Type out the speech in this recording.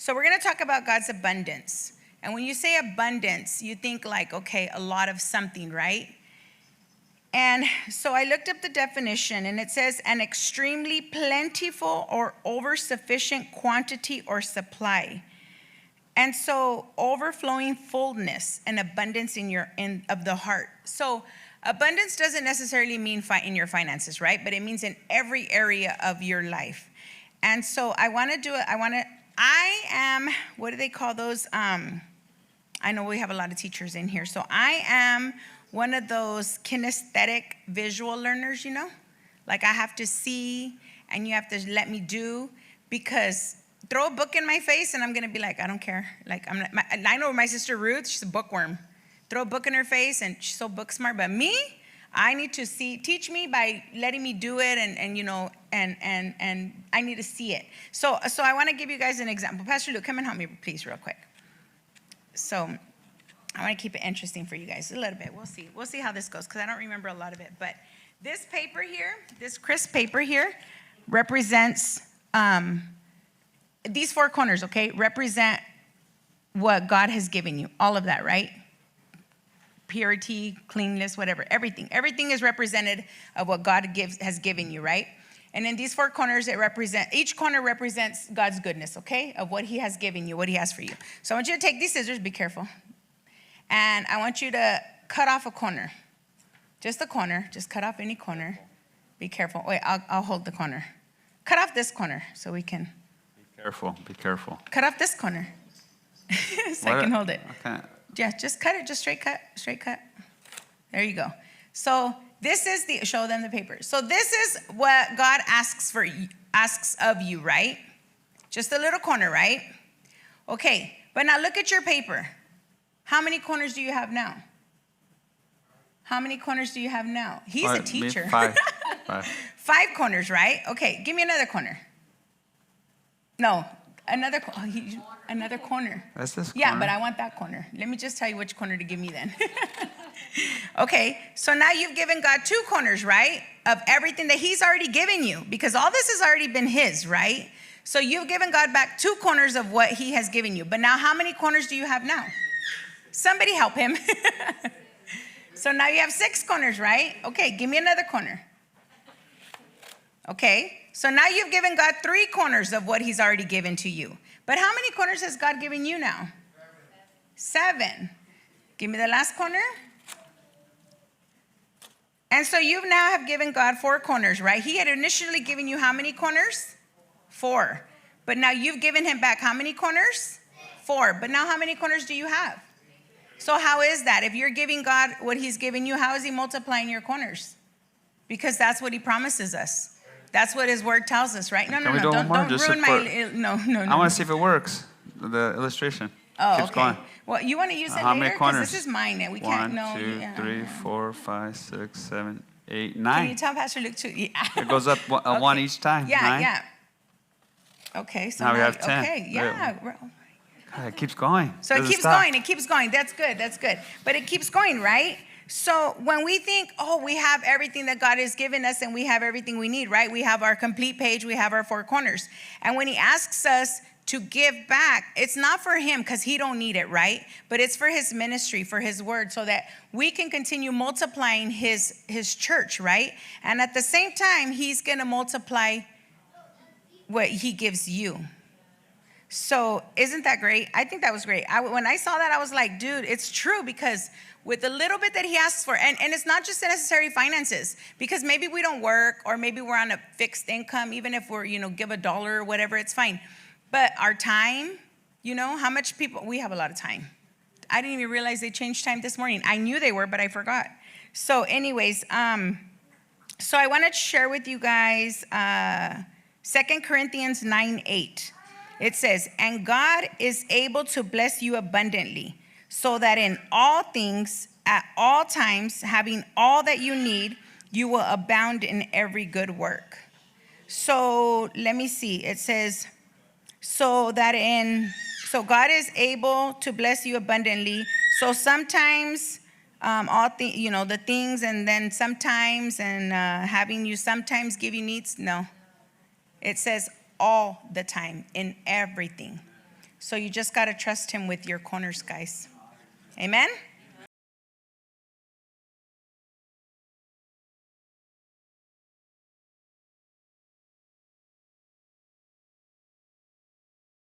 So we're going to talk about God's abundance. And when you say abundance, you think like, okay, a lot of something, right? And so I looked up the definition, and it says an extremely plentiful or over-sufficient quantity or supply. And so overflowing fullness and abundance of the heart. So abundance doesn't necessarily mean in your finances, right? But it means in every area of your life. And so I want to do it. I am, what do they call those? I know we have a lot of teachers in here. So I am one of those kinesthetic visual learners, you know? Like I have to see and you have to let me do, because throw a book in my face and I'm going to be like, I don't care. Like I know my sister Ruth, she's a bookworm. Throw a book in her face and she's so book smart. But me, I need to teach me by letting me do it, and you know, and I need to see it. So I want to give you guys an example. Pastor Luke, come and help me, please, real quick. So I want to keep it interesting for you guys a little bit. We'll see how this goes, because I don't remember a lot of it. But this paper here, this crisp paper here, represents these four corners. Okay, represent what God has given you. All of that, right? Purity, cleanness, whatever, everything is represented of what God has given you, right? And in these four corners, each corner represents God's goodness, okay, of what he has given you, what he has for you. So I want you to take these scissors, be careful, and I want you to cut off a corner, just a corner, just cut off any corner. Be careful. Wait, I'll hold the corner. Cut off this corner so we can. Be careful. Cut off this corner so I can hold it. Okay. Yeah, just cut it, just straight cut. There you go. So this is show them the paper. So this is what God asks of you, right? Just a little corner, right? Okay, but now look at your paper. How many corners do you have now? How many corners do you have now? He's a teacher. Five. 5 corners, right? Okay, give me another corner. No, another corner. That's this corner. Yeah, but I want that corner. Let me just tell you which corner to give me then. Okay, so now you've given God 2 corners, right? Of everything that he's already given you, because all this has already been his, right? So you've given God back 2 corners of what he has given you. But now how many corners do you have now? Somebody help him. So now you have 6 corners, right? Okay, give me another corner. Okay, so now you've given God 3 corners of what he's already given to you. But how many corners has God given you now? 7. Give me the last corner. And so you now have given God 4 corners, right? He had initially given you how many corners? 4. But now you've given him back how many corners? 4. But now how many corners do you have? So how is that? If you're giving God what he's given you, how is he multiplying your corners? Because that's what he promises us. That's what his word tells us, right? No, don't ruin my. No. I want to see if it works. The illustration. Oh, keeps okay. going. Well, you want to use it How later? many corners? Because this is mine, and we can't. 1, 2, 3, 4, 5, 6, 7, 8, 9. Can you tell Pastor Luke to? Yeah. It goes up Okay. 1 each time. Yeah, 9. yeah. Okay, so Now we have 10. Okay, yeah. God, it keeps going. So it Doesn't keeps stop. going. It keeps going. That's good. But it keeps going, right? So when we think, oh, we have everything that God has given us and we have everything we need, right? We have our complete page. We have our 4 corners. And when he asks us to give back, it's not for him because he don't need it, right? But it's for his ministry, for his word, so that we can continue multiplying his church, right? And at the same time, he's going to multiply what he gives you. So isn't that great? I think that was great. When I saw that, I was like, dude, it's true, because with the little bit that he asks for, and it's not just necessary finances, because maybe we don't work, or maybe we're on a fixed income, even if we're, give $1 or whatever, it's fine. But our time, how much we have a lot of time. I didn't even realize they changed time this morning. I knew they were, but I forgot. So anyways, so I wanted to share with you guys 2 Corinthians 9:8. It says, and God is able to bless you abundantly, so that in all things, at all times, having all that you need, you will abound in every good work. So let me see. It says, so God is able to bless you abundantly. So sometimes the things, and then sometimes, and having you sometimes give you needs. No, it says all the time, in everything. So you just got to trust him with your corners, guys. Amen?